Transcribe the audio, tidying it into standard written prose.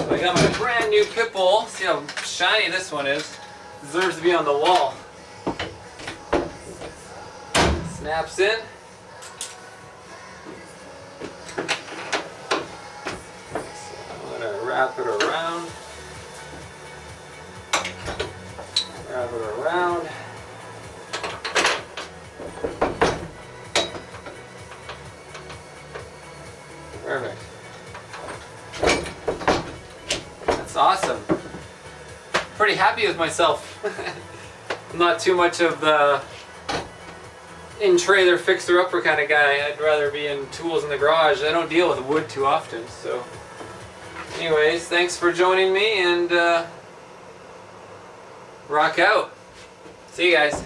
So I got my brand new pit bull. See how shiny this one is. Deserves to be on the wall. Snaps in. So I'm gonna wrap it around. Wrap it around. Perfect. That's awesome. Pretty happy with myself. I'm not too much of the in-trailer fixer-upper kind of guy. I'd rather be in tools in the garage. I don't deal with wood too often, so. Anyways, thanks for joining me, and rock out. See you guys.